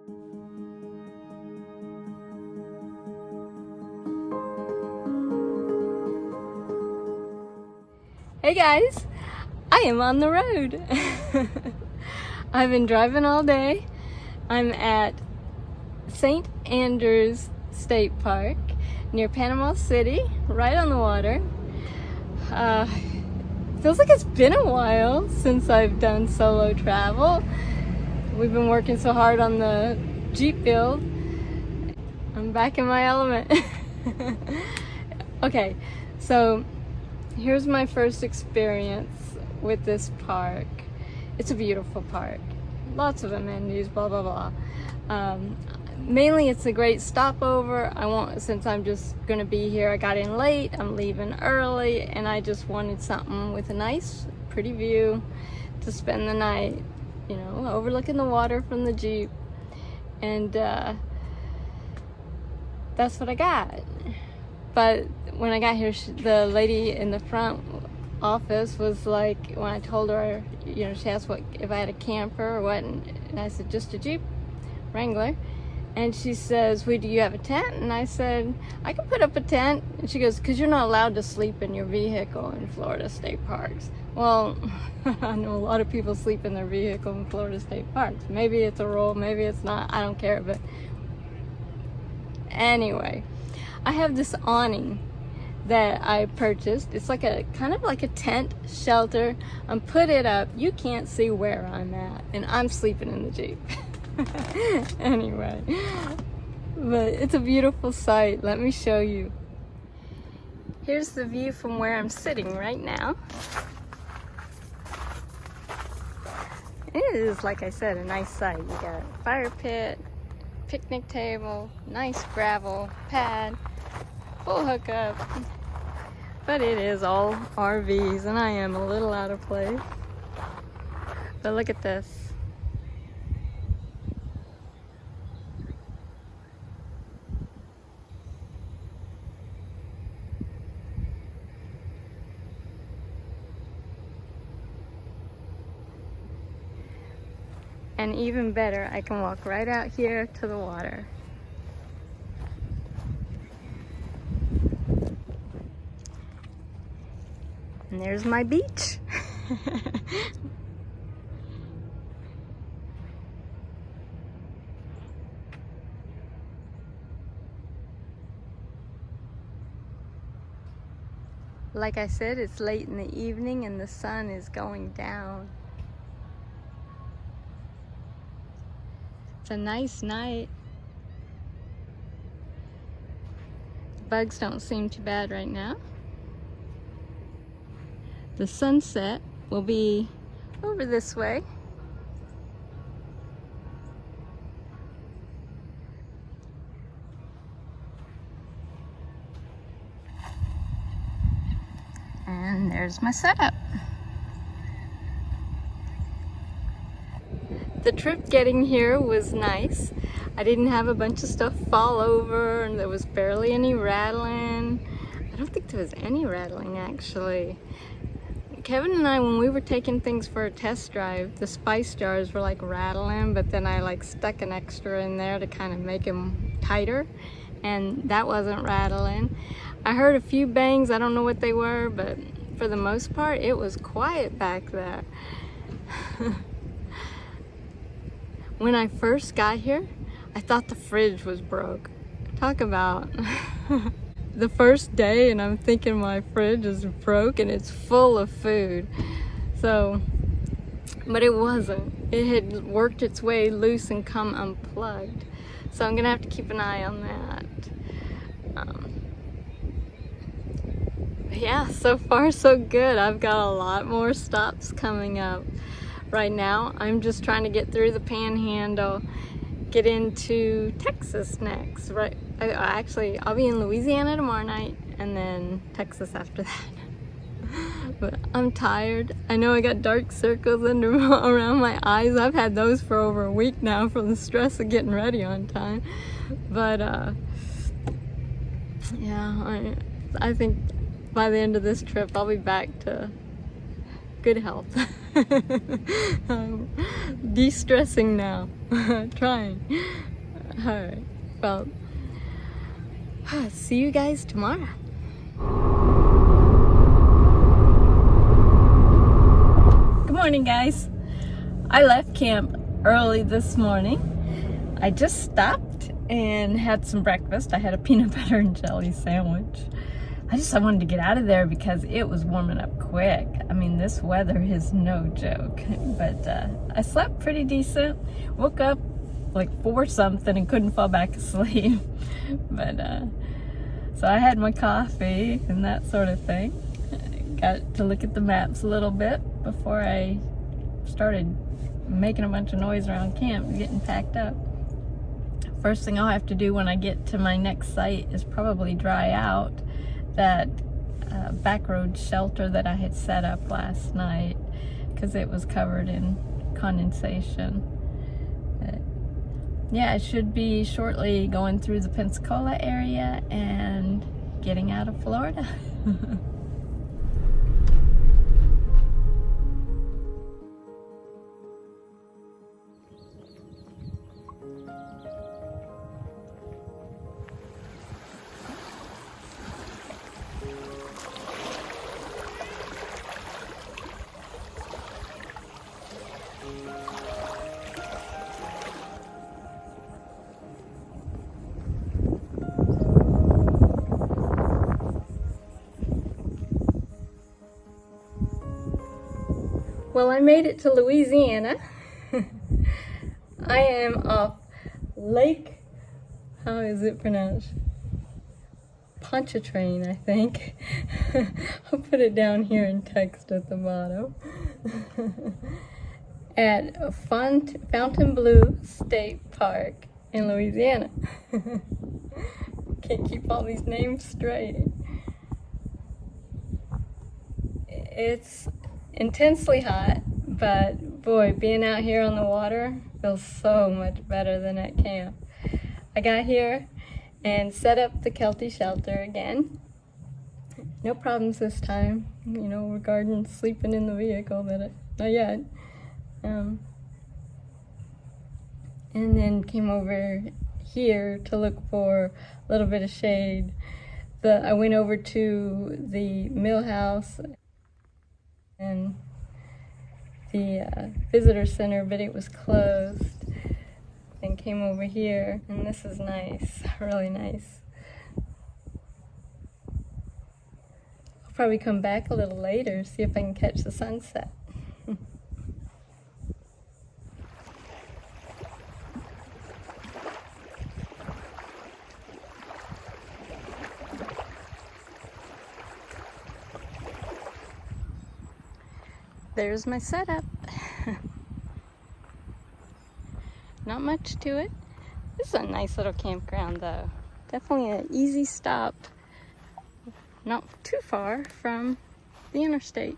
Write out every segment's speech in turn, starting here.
Hey guys, I am on the road. I've been driving all day. I'm at St. Andrews State Park near Panama City, right on the water. Feels like it's been a while since I've done solo travel. We've been working so hard on the Jeep build. I'm back in my element. Okay, so here's my first experience with this park. It's a beautiful park. Lots of amenities, blah, blah, blah. Mainly it's a great stopover. Since I'm just gonna be here, I got in late, I'm leaving early, and I just wanted something with a nice, pretty view to spend the night, you know, overlooking the water from the Jeep. And that's what I got. But when I got here, the lady in the front office was like, when I told her, you know, she asked if I had a camper or what, and I said, just a Jeep Wrangler. And she says, well, do you have a tent? And I said, I can put up a tent. And she goes, because you're not allowed to sleep in your vehicle in Florida state parks. Well, I know a lot of people sleep in their vehicle in Florida state parks. Maybe it's a rule, maybe it's not, I don't care. But anyway, I have this awning that I purchased. It's like kind of like a tent shelter. I'm put it up. You can't see where I'm at, and I'm sleeping in the Jeep. Anyway, but it's a beautiful sight. Let me show you. Here's the view from where I'm sitting right now. It is, like I said, a nice sight. You got a fire pit, picnic table, nice gravel pad, full hookup. But it is all RVs, and I am a little out of place. But look at this. And even better, I can walk right out here to the water. And there's my beach. Like I said, it's late in the evening and the sun is going down. It's a nice night. Bugs don't seem too bad right now. The sunset will be over this way. And there's my setup. The trip getting here was nice. I didn't have a bunch of stuff fall over, and there was barely any rattling. I don't think there was any rattling actually. Kevin and I, when we were taking things for a test drive, the spice jars were like rattling, but then I like stuck an extra in there to kind of make them tighter, and that wasn't rattling. I heard a few bangs, I don't know what they were, but for the most part, it was quiet back there. When I first got here, I thought the fridge was broke. Talk about the first day, and I'm thinking my fridge is broke and it's full of food. So, but it wasn't. It had worked its way loose and come unplugged. So I'm gonna have to keep an eye on that. Yeah, so far so good. I've got a lot more stops coming up. Right now, I'm just trying to get through the Panhandle, get into Texas next. Right? I'll be in Louisiana tomorrow night, and then Texas after that. But I'm tired. I know I got dark circles around my eyes. I've had those for over a week now from the stress of getting ready on time. But yeah, I think by the end of this trip, I'll be back to good health. I'm de-stressing now. Trying. Alright, well, see you guys tomorrow. Good morning, guys. I left camp early this morning. I just stopped and had some breakfast. I had a peanut butter and jelly sandwich. I wanted to get out of there because it was warming up quick. I mean, this weather is no joke. But I slept pretty decent. Woke up like 4 something and couldn't fall back asleep. But so I had my coffee and that sort of thing. Got to look at the maps a little bit before I started making a bunch of noise around camp, getting packed up. First thing I'll have to do when I get to my next site is probably dry out that back road shelter that I had set up last night because it was covered in condensation. But yeah, I should be shortly going through the Pensacola area and getting out of Florida. Well, I made it to Louisiana. I am off Lake, how is it pronounced? Pontchartrain, I think. I'll put it down here in text at the bottom. At Fontainebleau State Park in Louisiana. Can't keep all these names straight. It's intensely hot, but boy, being out here on the water feels so much better than at camp. I got here and set up the Kelty shelter again. No problems this time, you know, regarding sleeping in the vehicle, but not yet. And then came over here to look for a little bit of shade. I went over to the mill house and the visitor center, but it was closed. Then came over here, and this is nice, really nice. I'll probably come back a little later, see if I can catch the sunset. There's my setup. Not much to it. This is a nice little campground though. Definitely an easy stop. Not too far from the interstate.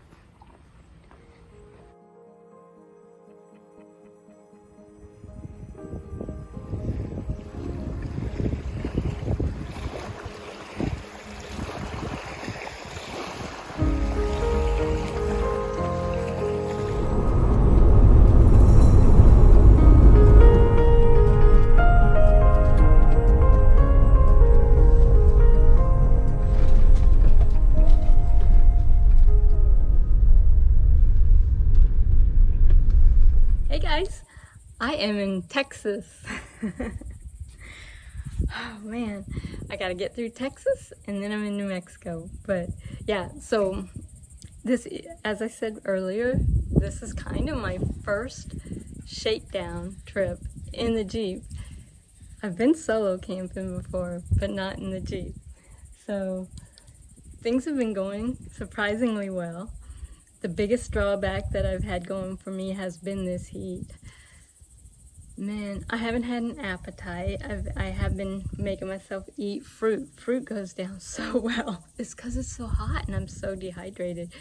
I am in Texas. Oh man, I gotta get through Texas and then I'm in New Mexico. But yeah, so this, as I said earlier, this is kind of my first shakedown trip in the Jeep. I've been solo camping before, but not in the Jeep. So things have been going surprisingly well. The biggest drawback that I've had going for me has been this heat. Man, I haven't had an appetite. I have been making myself eat fruit. Fruit goes down so well. It's because it's so hot and I'm so dehydrated.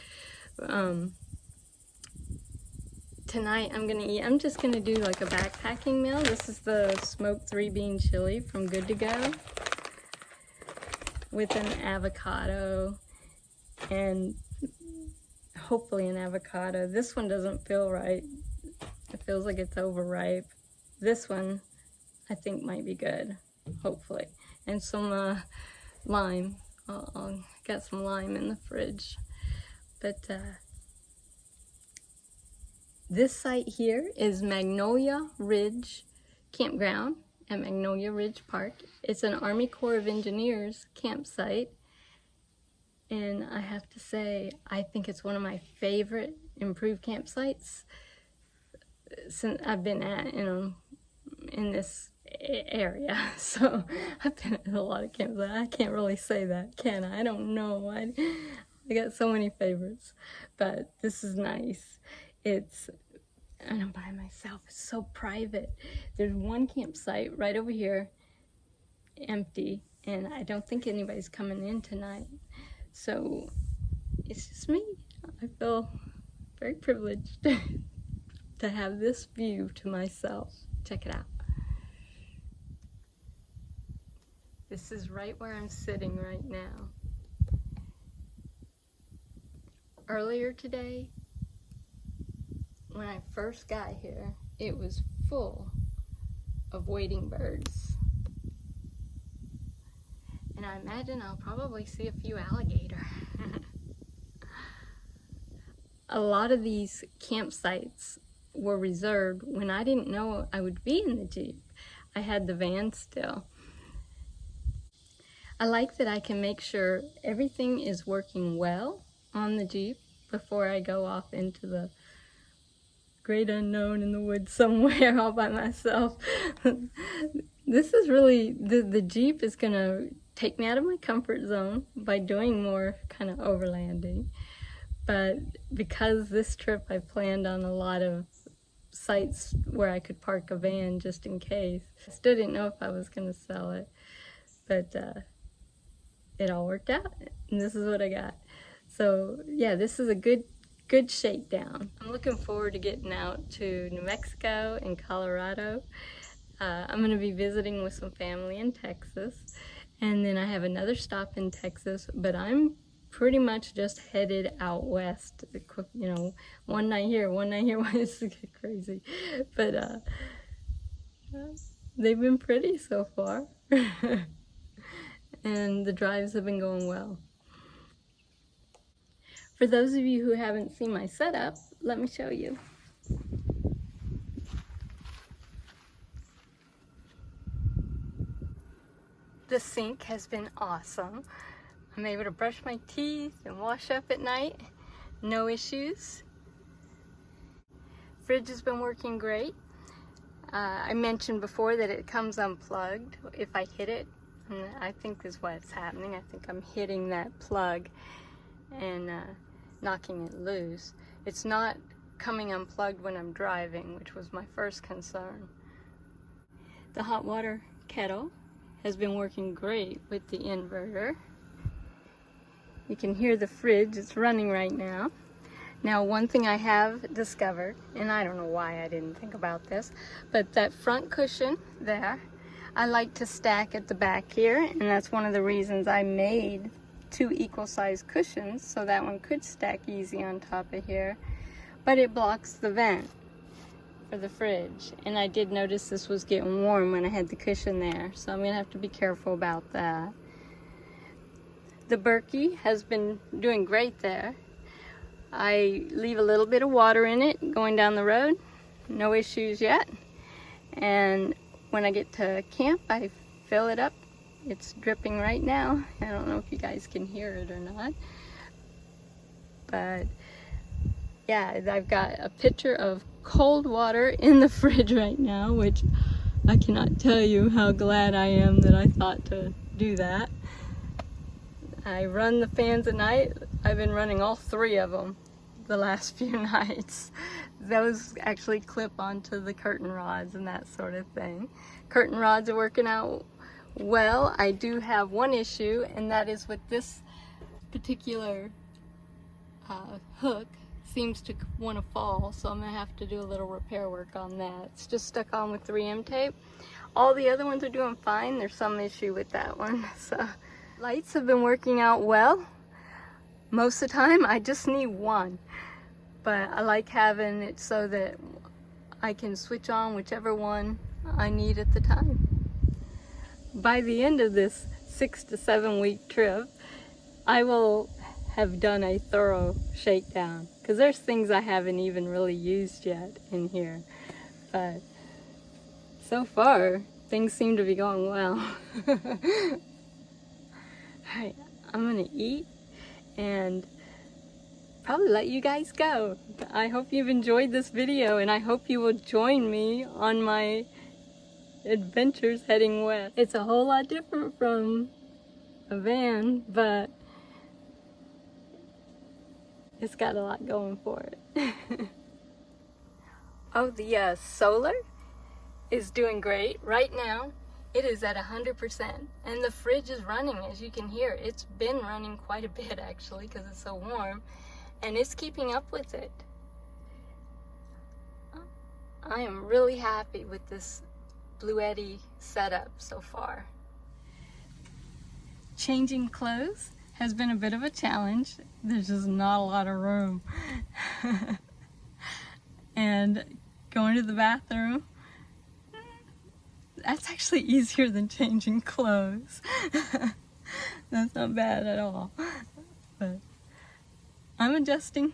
Tonight I'm just gonna do like a backpacking meal. This is the smoked 3-bean chili from Good to Go with an avocado and hopefully an avocado. This one doesn't feel right. It feels like it's overripe. This one I think might be good, hopefully. And some lime. I'll got some lime in the fridge. But this site here is Magnolia Ridge Campground at Magnolia Ridge Park. It's an Army Corps of Engineers campsite. And I have to say, I think it's one of my favorite improved campsites since I've been at, in this area. So I've been at a lot of campsites. I can't really say that, can I? I don't know. I got so many favorites, but this is nice. I'm by myself. It's so private. There's one campsite right over here, empty, and I don't think anybody's coming in tonight. So it's just me. I feel very privileged to have this view to myself. Check it out. This is right where I'm sitting right now. Earlier today, when I first got here, it was full of wading birds. And I imagine I'll probably see a few alligator. A lot of these campsites were reserved when I didn't know I would be in the Jeep. I had the van still. I like that I can make sure everything is working well on the Jeep before I go off into the great unknown in the woods somewhere all by myself. This is really, the Jeep is gonna take me out of my comfort zone by doing more kind of overlanding. But because this trip I planned on a lot of sites where I could park a van just in case. I still didn't know if I was gonna sell it, but it all worked out, and this is what I got. So yeah, this is a good shakedown. I'm looking forward to getting out to New Mexico and Colorado. I'm going to be visiting with some family in Texas, and then I have another stop in Texas, but I'm pretty much just headed out west. One night here, this is crazy. But they've been pretty so far. And the drives have been going well. For those of you who haven't seen my setup, let me show you. The sink has been awesome. I'm able to brush my teeth and wash up at night. No issues. Fridge has been working great. I mentioned before that it comes unplugged if I hit it. And I think this is what's happening. I think I'm hitting that plug and knocking it loose. It's not coming unplugged when I'm driving, which was my first concern. The hot water kettle has been working great with the inverter. You can hear the fridge, it's running right now. Now, one thing I have discovered, and I don't know why I didn't think about this, but that front cushion there, I like to stack at the back here, and that's one of the reasons I made 2 equal-sized cushions so that one could stack easy on top of here. But it blocks the vent for the fridge, and I did notice this was getting warm when I had the cushion there, so I'm gonna have to be careful about that. The Berkey has been doing great there. I leave a little bit of water in it going down the road, no issues yet. And when I get to camp, I fill it up. It's dripping right now. I don't know if you guys can hear it or not. But yeah, I've got a pitcher of cold water in the fridge right now, which I cannot tell you how glad I am that I thought to do that. I run the fans at night. I've been running all 3 of them the last few nights. Those actually clip onto the curtain rods and that sort of thing. Curtain rods are working out well. I do have one issue, and that is with this particular hook seems to want to fall, so I'm gonna have to do a little repair work on that. It's just stuck on with 3M tape. All the other ones are doing fine. There's some issue with that one. So lights have been working out well. Most of the time I just need one, but I like having it so that I can switch on whichever one I need at the time. By the end of this 6 to 7 week trip, I will have done a thorough shakedown, because there's things I haven't even really used yet in here, but so far things seem to be going well. Alright, I'm gonna eat and probably let you guys go. I hope you've enjoyed this video, and I hope you will join me on my adventures heading west. It's a whole lot different from a van, but it's got a lot going for it. Oh, the solar is doing great right now. It is at 100%, and the fridge is running, as you can hear. It's been running quite a bit actually, because it's so warm, and it's keeping up with it. I am really happy with this Bluetti setup so far. Changing clothes has been a bit of a challenge. There's just not a lot of room. And going to the bathroom, that's actually easier than changing clothes. That's not bad at all. But I'm adjusting.